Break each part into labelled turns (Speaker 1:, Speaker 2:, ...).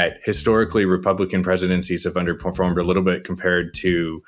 Speaker 1: that historically Republican presidencies have underperformed a little bit compared to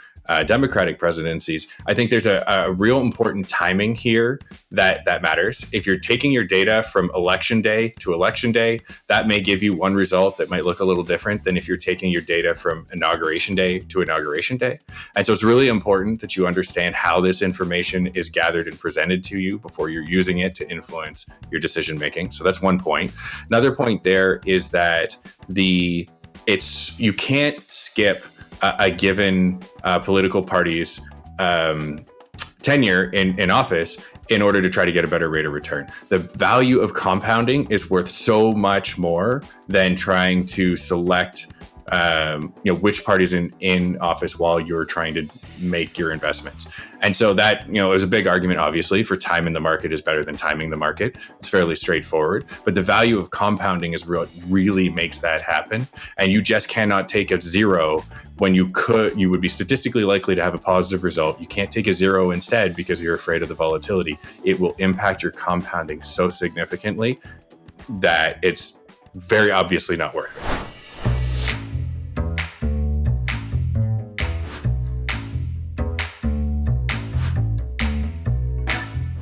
Speaker 1: Democratic presidencies. I think there's a real important timing here that matters. If you're taking your data from election day to election day, that may give you one result that might look a little different than if you're taking your data from inauguration day to inauguration day. And so it's really important that you understand how this information is gathered and presented to you before you're using it to influence your decision making. So that's one point. Another point there is that you can't skip a given political party's tenure in office in order to try to get a better rate of return. The value of compounding is worth so much more than trying to select which party's in office while you're trying to make your investments. And so that, is a big argument, obviously, for time in the market is better than timing the market. It's fairly straightforward. But the value of compounding is what really makes that happen. And you just cannot take a zero when you would be statistically likely to have a positive result. You can't take a zero instead because you're afraid of the volatility. It will impact your compounding so significantly that it's very obviously not worth it.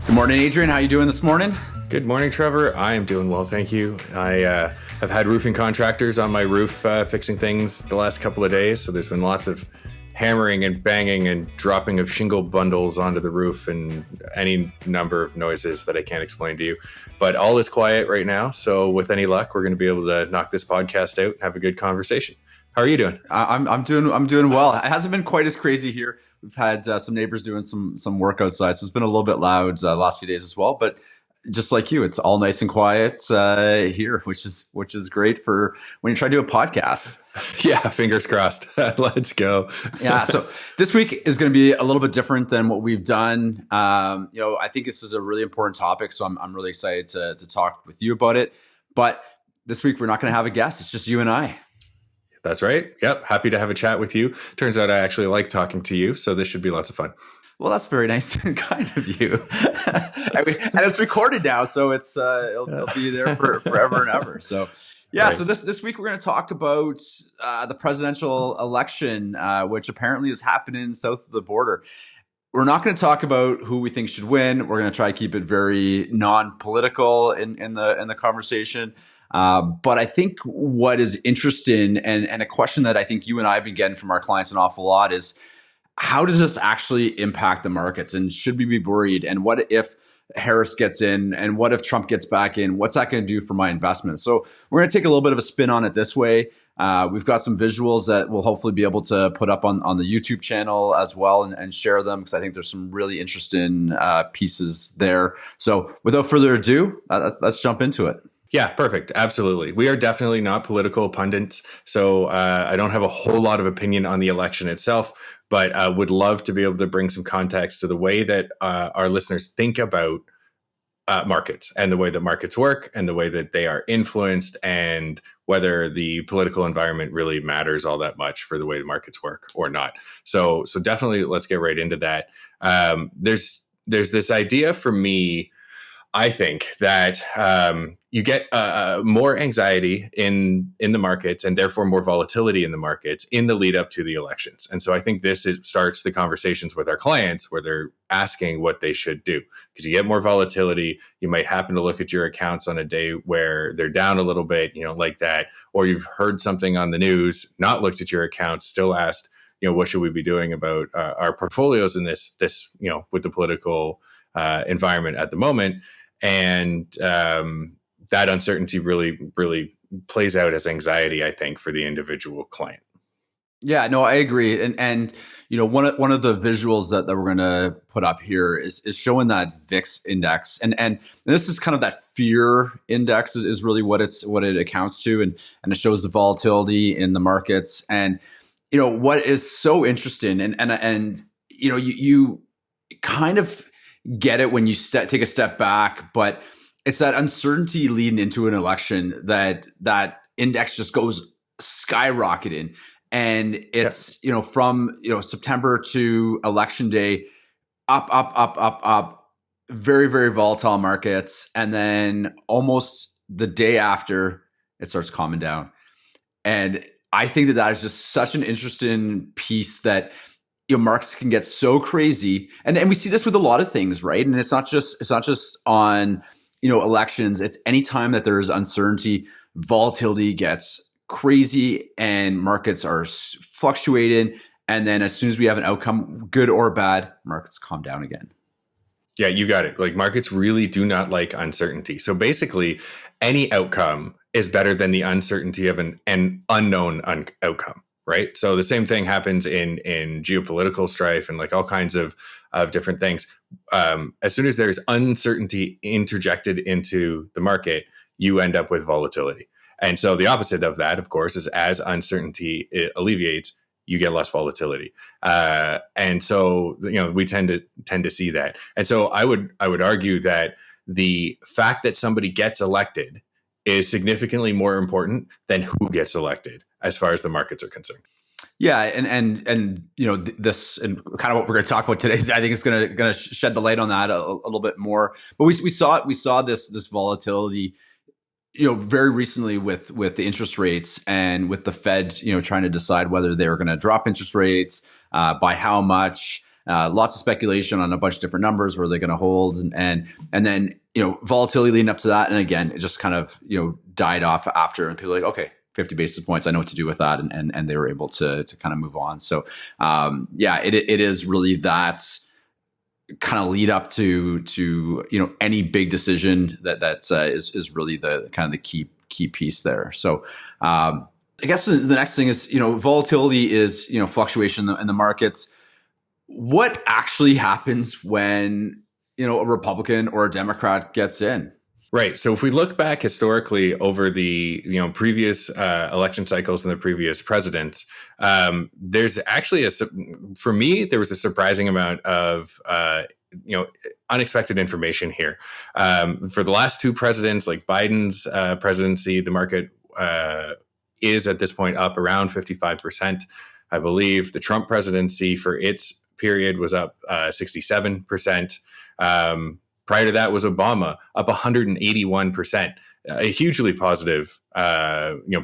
Speaker 2: Good morning, Adrian. How are you doing this morning?
Speaker 1: Good morning, Trevor. I am doing well, thank you. I have had roofing contractors on my roof fixing things the last couple of days, so there's been lots of hammering and banging and dropping of shingle bundles onto the roof and any number of noises that I can't explain to you. But all is quiet right now, so with any luck, we're going to be able to knock this podcast out and have a good conversation. How are you doing?
Speaker 2: I'm doing well. It hasn't been quite as crazy here. We've had some neighbors doing some work outside, so it's been a little bit loud the last few days as well. But just like you, it's all nice and quiet here, which is great for when you try to do a podcast.
Speaker 1: Yeah, fingers crossed. Let's go.
Speaker 2: Yeah. So this week is going to be a little bit different than what we've done. I think this is a really important topic, so I'm really excited to talk with you about it. But this week we're not going to have a guest; it's just you and I.
Speaker 1: That's right. Yep. Happy to have a chat with you. Turns out I actually like talking to you, so this should be lots of fun.
Speaker 2: Well, that's very nice and kind of you. And it's recorded now, so it'll be there for forever and ever. So, yeah. Right. So this week we're going to talk about the presidential election, which apparently is happening south of the border. We're not going to talk about who we think should win. We're going to try to keep it very non-political in the conversation. But I think what is interesting and a question that I think you and I have been getting from our clients an awful lot is, how does this actually impact the markets? And should we be worried? And what if Harris gets in? And what if Trump gets back in? What's that going to do for my investments? So we're going to take a little bit of a spin on it this way. We've got some visuals that we'll hopefully be able to put up on the YouTube channel as well and share them, because I think there's some really interesting pieces there. So without further ado, let's jump into it.
Speaker 1: Yeah, perfect. Absolutely. We are definitely not political pundits, so I don't have a whole lot of opinion on the election itself, but I would love to be able to bring some context to the way that our listeners think about markets and the way that markets work and the way that they are influenced and whether the political environment really matters all that much for the way the markets work or not. So definitely let's get right into that. There's this idea for me, I think, that you get more anxiety in the markets and therefore more volatility in the markets in the lead up to the elections. And so I think starts the conversations with our clients where they're asking what they should do, because you get more volatility. You might happen to look at your accounts on a day where they're down a little bit, like that, or you've heard something on the news, not looked at your accounts, still asked, what should we be doing about our portfolios in this, with the political environment at the moment. And that uncertainty really, really plays out as anxiety, I think, for the individual client.
Speaker 2: Yeah, no, I agree. And one of the visuals that we're going to put up here is showing that VIX index. And this is kind of that fear index is really what it accounts to. And it shows the volatility in the markets. And, what is so interesting and you kind of get it when you take a step back, but it's that uncertainty leading into an election that index just goes skyrocketing. And it's, from, September to election day, up, very, very volatile markets. And then almost the day after, it starts calming down. And I think that is just such an interesting piece that markets can get so crazy, and we see this with a lot of things, right? And it's not just on elections. It's anytime that there's uncertainty, volatility gets crazy, and markets are fluctuating. And then as soon as we have an outcome, good or bad, markets calm down again.
Speaker 1: Yeah, you got it. Like markets really do not like uncertainty. So basically, any outcome is better than the uncertainty of an unknown outcome. Right. So the same thing happens in geopolitical strife and like all kinds of different things. As soon as there's uncertainty interjected into the market, you end up with volatility. And so the opposite of that, of course, is as uncertainty alleviates, you get less volatility. And so, we tend to see that. And so I would argue that the fact that somebody gets elected is significantly more important than who gets elected as far as the markets are concerned.
Speaker 2: Yeah, and this and kind of what we're going to talk about today is, I think it's going to shed the light on that a little bit more. But we saw this volatility, very recently with the interest rates and with the Fed, trying to decide whether they were going to drop interest rates, by how much. Lots of speculation on a bunch of different numbers where they're going to hold, and then volatility leading up to that, and again it just kind of died off after, and people were like, okay, 50 basis points, I know what to do with that, and they were able to kind of move on. So it is really that kind of lead up to any big decision that is really the kind of the key piece there. So I guess the next thing is volatility is fluctuation in the markets. What actually happens when a Republican or a Democrat gets in?
Speaker 1: Right. So if we look back historically over the previous election cycles and the previous presidents, there's actually for me there was a surprising amount of unexpected information here. For the last two presidents, like Biden's presidency, the market is at this point up around 55%. I believe the Trump presidency for its period was up 67%. Prior to that was Obama, up 181%. A hugely positive,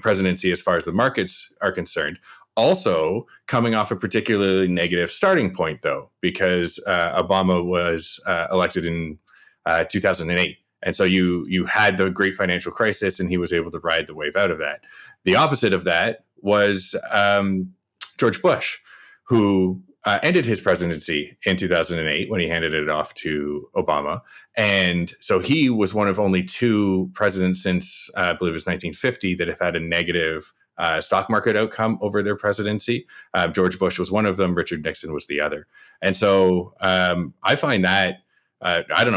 Speaker 1: presidency as far as the markets are concerned. Also coming off a particularly negative starting point, though, because Obama was elected in 2008. And so you had the great financial crisis, and he was able to ride the wave out of that. The opposite of that was George Bush, who ended his presidency in 2008 when he handed it off to Obama. And so he was one of only two presidents since, I believe it was 1950, that have had a negative stock market outcome over their presidency. George Bush was one of them. Richard Nixon was the other. And so I find that,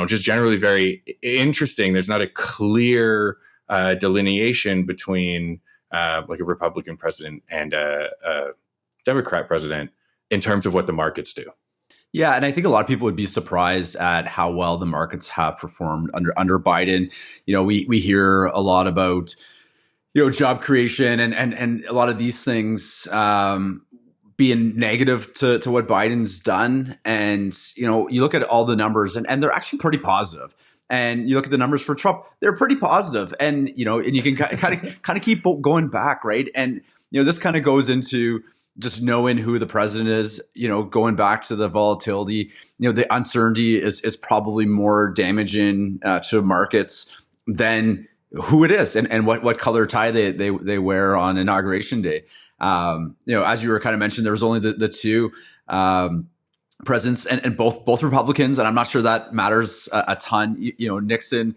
Speaker 1: just generally very interesting. There's not a clear delineation between like a Republican president and a Democrat president in terms of what the markets do.
Speaker 2: Yeah, and I think a lot of people would be surprised at how well the markets have performed under Biden. We hear a lot about job creation and a lot of these things being negative to what Biden's done. And you look at all the numbers, and they're actually pretty positive. And you look at the numbers for Trump, they're pretty positive. And and you can kind of keep going back, right? And this kind of goes into just knowing who the president is, going back to the volatility, the uncertainty is probably more damaging to markets than who it is and what color tie they wear on Inauguration Day. As you were kind of mentioned, there was only the two presidents and both Republicans, and I'm not sure that matters a ton. Nixon,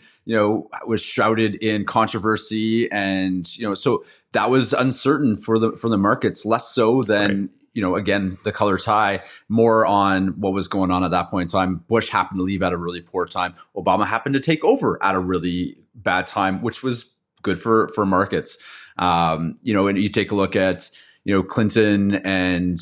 Speaker 2: was shrouded in controversy, and so that was uncertain for the markets, less so than again the color tie, more on what was going on at that point in time. Bush happened to leave at a really poor time. Obama happened to take over at a really bad time, which was good for markets. And you take a look at Clinton and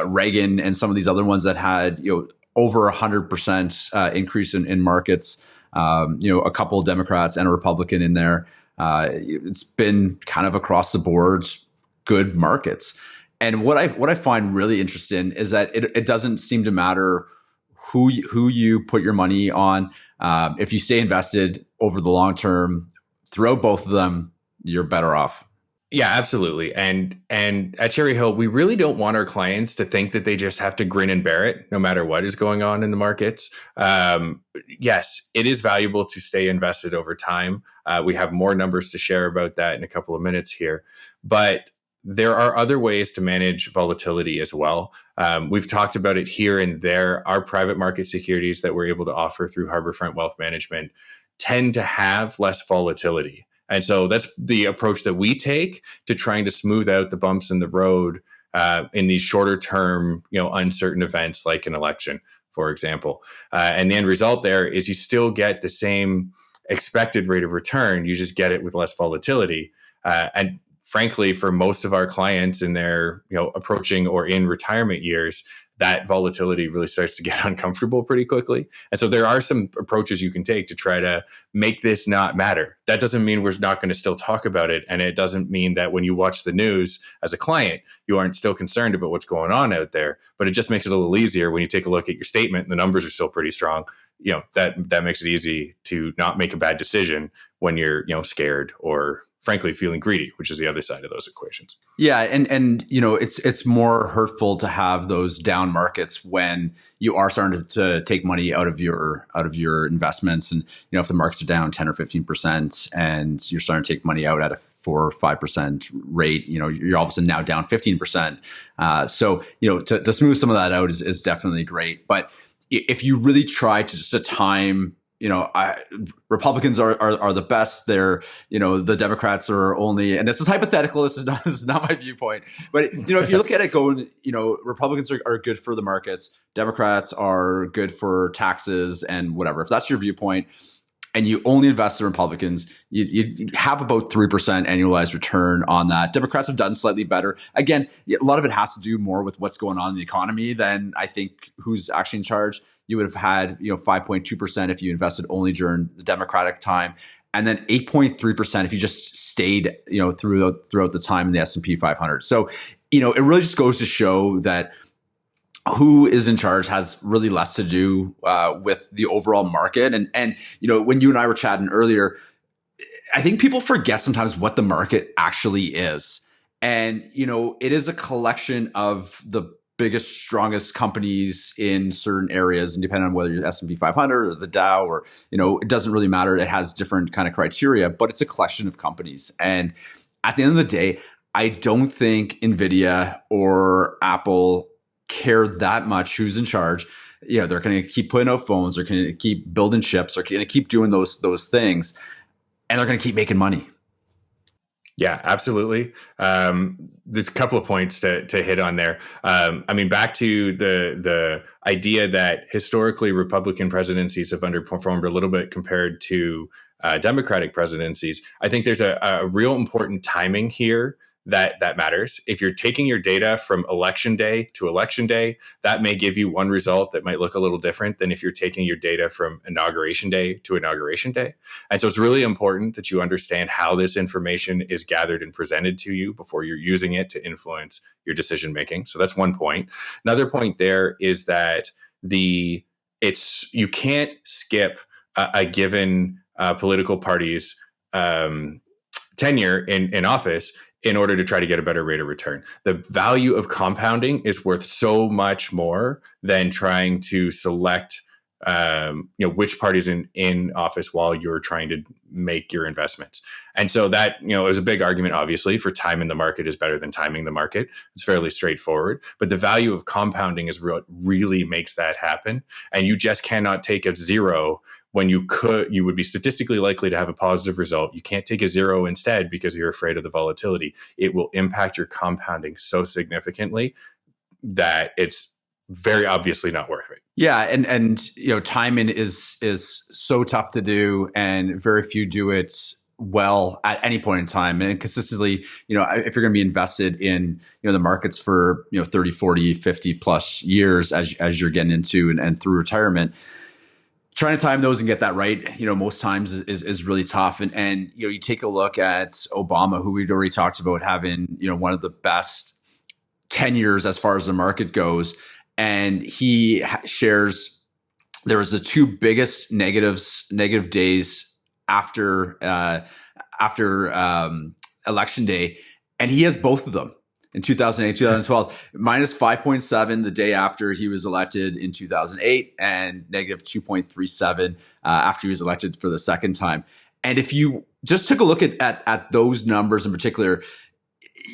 Speaker 2: Reagan and some of these other ones that had over 100% increase in markets. A couple of Democrats and a Republican in there. It's been kind of across the board good markets. And what I find really interesting is that it doesn't seem to matter who you put your money on. If you stay invested over the long term throughout both of them, you're better off.
Speaker 1: Yeah, absolutely. And at Cherry Hill, we really don't want our clients to think that they just have to grin and bear it no matter what is going on in the markets. Yes, it is valuable to stay invested over time. We have more numbers to share about that in a couple of minutes here, but there are other ways to manage volatility as well. We've talked about it here and there. Our private market securities that we're able to offer through Harborfront Wealth Management tend to have less volatility. And so that's the approach that we take to trying to smooth out the bumps in the road in these shorter term, uncertain events like an election, for example. And the end result there is you still get the same expected rate of return. You just get it with less volatility. And frankly, for most of our clients in their, approaching or in retirement years, that volatility really starts to get uncomfortable pretty quickly. And so there are some approaches you can take to try to make this not matter. That doesn't mean we're not going to still talk about it. And it doesn't mean that when you watch the news as a client, you aren't still concerned about what's going on out there. But it just makes it a little easier when you take a look at your statement and the numbers are still pretty strong. That makes it easy to not make a bad decision when you're, scared or frankly feeling greedy, which is the other side of those equations.
Speaker 2: Yeah, and it's more hurtful to have those down markets when you are starting to take money out of your investments, and if the markets are down 10 or 15% and you're starting to take money out at a 4 or 5% rate, you're all of a sudden now down 15%. So to smooth some of that out is definitely great. But if you really try to just to time, Republicans are the best. They're, the Democrats are only, and this is hypothetical. This is not my viewpoint. But, if you look at it going, Republicans are good for the markets. Democrats are good for taxes and whatever. If that's your viewpoint and you only invest in Republicans, you have about 3% annualized return on that. Democrats have done slightly better. Again, a lot of it has to do more with what's going on in the economy than I think who's actually in charge. You would have had 5.2% if you invested only during the Democratic time, and then 8.3% if you just stayed throughout the time in the S&P 500. So it really just goes to show that who is in charge has really less to do with the overall market. And when you and I were chatting earlier, I think people forget sometimes what the market actually is, and it is a collection of the biggest, strongest companies in certain areas, and depending on whether you're S&P 500 or the Dow, or it doesn't really matter. It has different kind of criteria, but it's a collection of companies. And at the end of the day, I don't think Nvidia or Apple care that much who's in charge. They're going to keep putting out phones, they're going to keep building chips, they're going to keep doing those things, and they're going to keep making money.
Speaker 1: Yeah, absolutely. There's a couple of points to hit on there. Back to the idea that historically Republican presidencies have underperformed a little bit compared to Democratic presidencies. I think there's a real important timing here that matters. If you're taking your data from election day to election day, that may give you one result that might look a little different than if you're taking your data from inauguration day to inauguration day. And so it's really important that you understand how this information is gathered and presented to you before you're using it to influence your decision making. So that's one point. Another point there is that you can't skip a given political party's tenure in office in order to try to get a better rate of return. The value of compounding is worth so much more than trying to select which party's in office while you're trying to make your investments. And so that, is a big argument, obviously, for time in the market is better than timing the market. It's fairly straightforward. But the value of compounding is what really makes that happen. And you just cannot take a zero when you would be statistically likely to have a positive result. You can't take a zero instead because you're afraid of the volatility. It will impact your compounding so significantly that it's very obviously not worth it.
Speaker 2: Yeah, and timing is so tough to do, and very few do it well at any point in time. And consistently, if you're going to be invested in the markets for 30, 40, 50 plus years as you're getting into and through retirement, trying to time those and get that right, most times is really tough. And you take a look at Obama, who we'd already talked about having, one of the best tenures as far as the market goes. And he shares, there was the two biggest negative days after election day. And he has both of them in 2008, 2012, minus 5.7 the day after he was elected in 2008 and negative 2.37 after he was elected for the second time. And if you just took a look at those numbers in particular,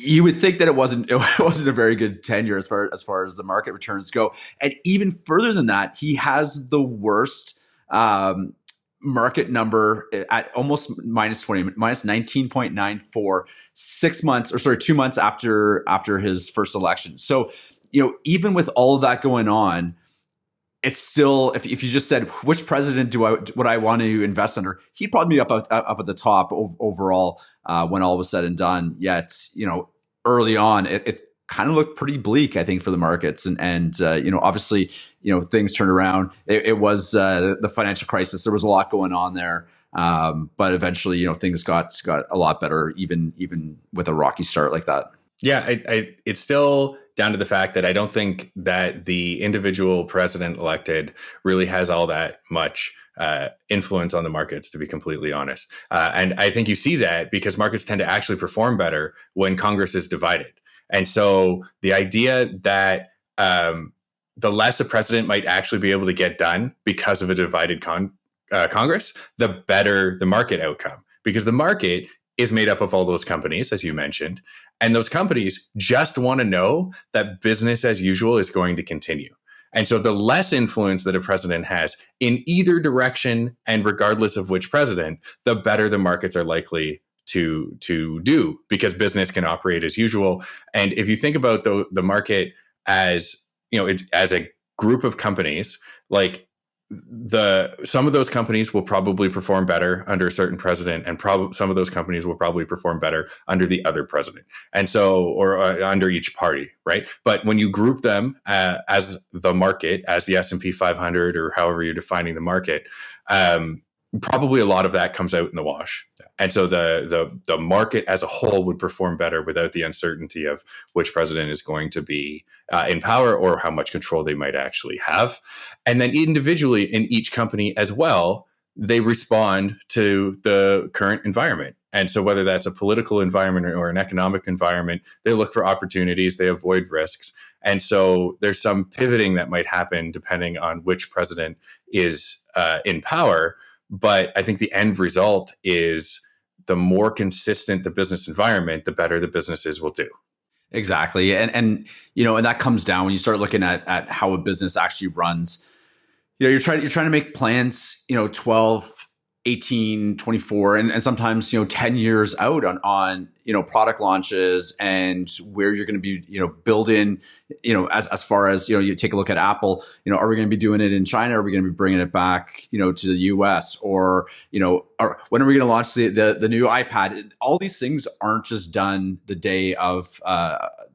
Speaker 2: you would think that it wasn't a very good tenure as far as the market returns go. And even further than that, he has the worst market number at almost minus 20, minus 19.94, 2 months after his first election. So, even with all of that going on, it's still, if you just said, which president would I want to invest under, he'd probably be up at the top overall when all was said and done. Yet, early on, it kind of looked pretty bleak, I think, for the markets. And obviously, things turned around. It was the financial crisis. There was a lot going on there. But eventually, things got a lot better, even with a rocky start like that.
Speaker 1: Yeah, it's still down to the fact that I don't think that the individual president elected really has all that much influence on the markets, to be completely honest. And I think you see that because markets tend to actually perform better when Congress is divided. And so the idea that the less a president might actually be able to get done because of a divided Congress, the better the market outcome, because the market is made up of all those companies, as you mentioned, and those companies just want to know that business as usual is going to continue. And so the less influence that a president has in either direction, and regardless of which president, the better the markets are likely to do, because business can operate as usual. And if you think about the market as, as a group of companies, like some of those companies will probably perform better under a certain president, and some of those companies will probably perform better under the other president, and so or under each party, right? But when you group them as the market, as the S&P 500, or however you're defining the market, probably a lot of that comes out in the wash. And so the market as a whole would perform better without the uncertainty of which president is going to be in power or how much control they might actually have. And then individually in each company as well, they respond to the current environment. And so whether that's a political environment or an economic environment, they look for opportunities, they avoid risks. And so there's some pivoting that might happen depending on which president is in power. But I think the end result is the more consistent the business environment, the better the businesses will do.
Speaker 2: Exactly. And that comes down when you start looking at how a business actually runs. You're trying to make plans, 12, 18, 24, and sometimes, 10 years out on product launches and where you're going to be, building, as far as, you take a look at Apple, are we going to be doing it in China? Are we going to be bringing it back, to the US, or when are we going to launch the new iPad? All these things aren't just done the day of,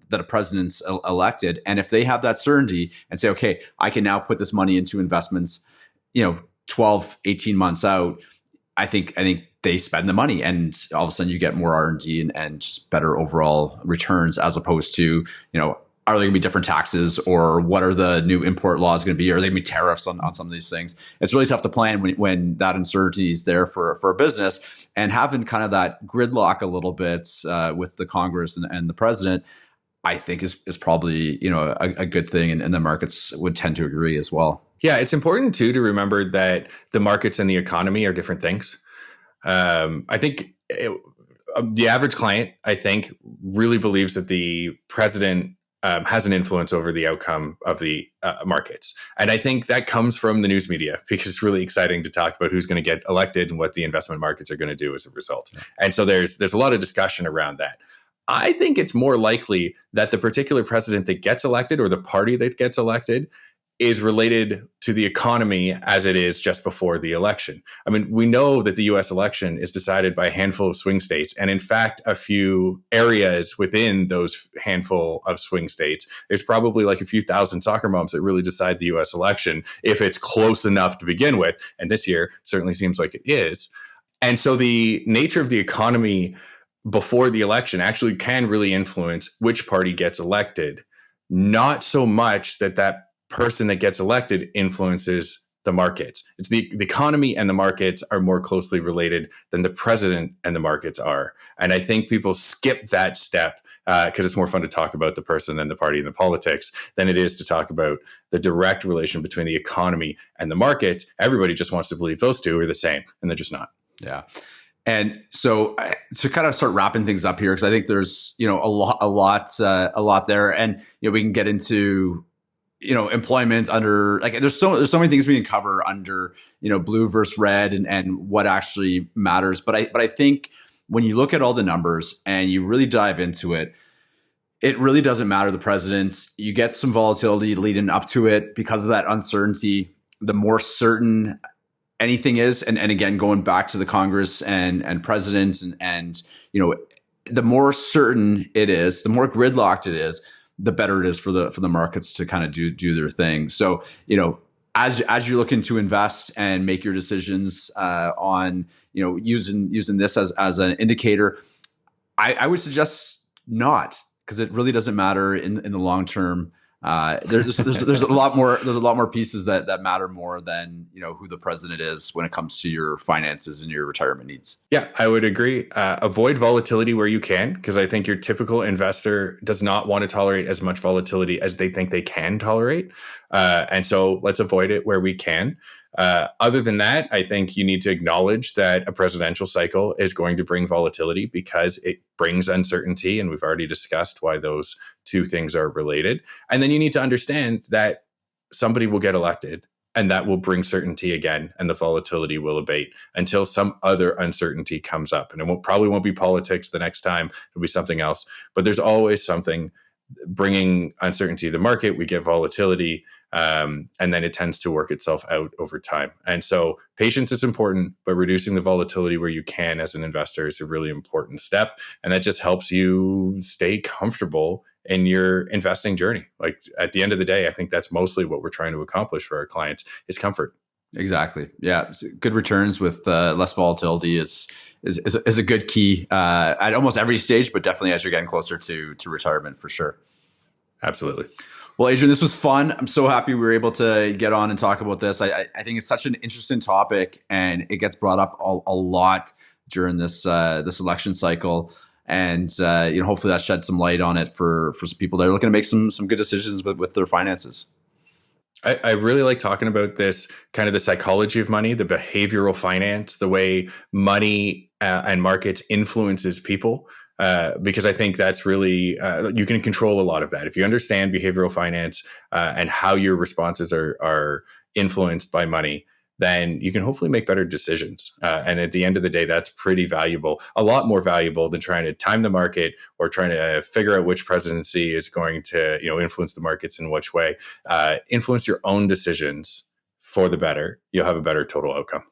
Speaker 2: that a president's elected. And if they have that certainty and say, okay, I can now put this money into investments, 12, 18 months out, I think they spend the money, and all of a sudden you get more R&D and just better overall returns, as opposed to, are there going to be different taxes, or what are the new import laws going to be? Are there going to be tariffs on some of these things? It's really tough to plan when that uncertainty is there for a business, and having kind of that gridlock a little bit with the Congress and the president, I think is probably, a good thing, and the markets would tend to agree as well.
Speaker 1: Yeah, it's important too to remember that the markets and the economy are different things. I think the average client, really believes that the president has an influence over the outcome of the markets. And I think that comes from the news media, because it's really exciting to talk about who's going to get elected and what the investment markets are going to do as a result. Yeah. And so there's a lot of discussion around that. I think it's more likely that the particular president that gets elected, or the party that gets elected, is related to the economy as it is just before the election. I mean, we know that the US election is decided by a handful of swing states. And in fact, a few areas within those handful of swing states, there's probably like a few thousand soccer moms that really decide the US election, if it's close enough to begin with. And this year certainly seems like it is. And so the nature of the economy before the election actually can really influence which party gets elected. Not so much that person that gets elected influences the markets. It's the economy and the markets are more closely related than the president and the markets are. And I think people skip that step because it's more fun to talk about the person and the party and the politics than it is to talk about the direct relation between the economy and the markets. Everybody just wants to believe those two are the same, and they're just not.
Speaker 2: Yeah. And so to kind of start wrapping things up here, because I think there's, a lot there, and, we can get into, employment under, like, there's so many things we can cover under, blue versus red and what actually matters. But I think when you look at all the numbers and you really dive into it, it really doesn't matter the president. You get some volatility leading up to it because of that uncertainty. The more certain anything is, and again, going back to the Congress and presidents and the more certain it is, the more gridlocked it is, the better it is for the markets to kind of do their thing. So, as you're looking to invest and make your decisions on, using this as an indicator, I would suggest not, because it really doesn't matter in the long term. There's a lot more pieces that matter more than who the president is when it comes to your finances and your retirement needs.
Speaker 1: Yeah, I would agree. Avoid volatility where you can, because I think your typical investor does not want to tolerate as much volatility as they think they can tolerate. And so let's avoid it where we can. Other than that, I think you need to acknowledge that a presidential cycle is going to bring volatility because it brings uncertainty. And we've already discussed why those two things are related. And then you need to understand that somebody will get elected, and that will bring certainty again, and the volatility will abate until some other uncertainty comes up. And it probably won't be politics the next time. It'll be something else. But there's always something bringing uncertainty to the market. We get volatility, and then it tends to work itself out over time. And so patience is important, but reducing the volatility where you can as an investor is a really important step. And that just helps you stay comfortable in your investing journey. Like, at the end of the day, I think that's mostly what we're trying to accomplish for our clients is comfort.
Speaker 2: Exactly. Yeah. Good returns with less volatility is a good key at almost every stage, but definitely as you're getting closer to retirement, for sure.
Speaker 1: Absolutely.
Speaker 2: Well, Adrian, this was fun. I'm so happy we were able to get on and talk about this. I think it's such an interesting topic, and it gets brought up a lot during this election cycle. And hopefully that sheds some light on it for some people that are looking to make some good decisions with their finances.
Speaker 1: I really like talking about this, kind of the psychology of money, the behavioral finance, the way money and markets influences people, because I think that's really, you can control a lot of that. If you understand behavioral finance and how your responses are influenced by money, then you can hopefully make better decisions. And at the end of the day, that's pretty valuable, a lot more valuable than trying to time the market or trying to figure out which presidency is going to, influence the markets in which way. Influence your own decisions for the better. You'll have a better total outcome.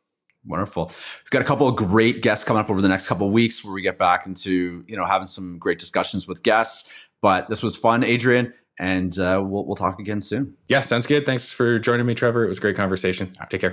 Speaker 2: Wonderful. We've got a couple of great guests coming up over the next couple of weeks where we get back into, having some great discussions with guests. But this was fun, Adrian. And we'll talk again soon.
Speaker 1: Yeah, sounds good. Thanks for joining me, Trevor. It was a great conversation. Take care.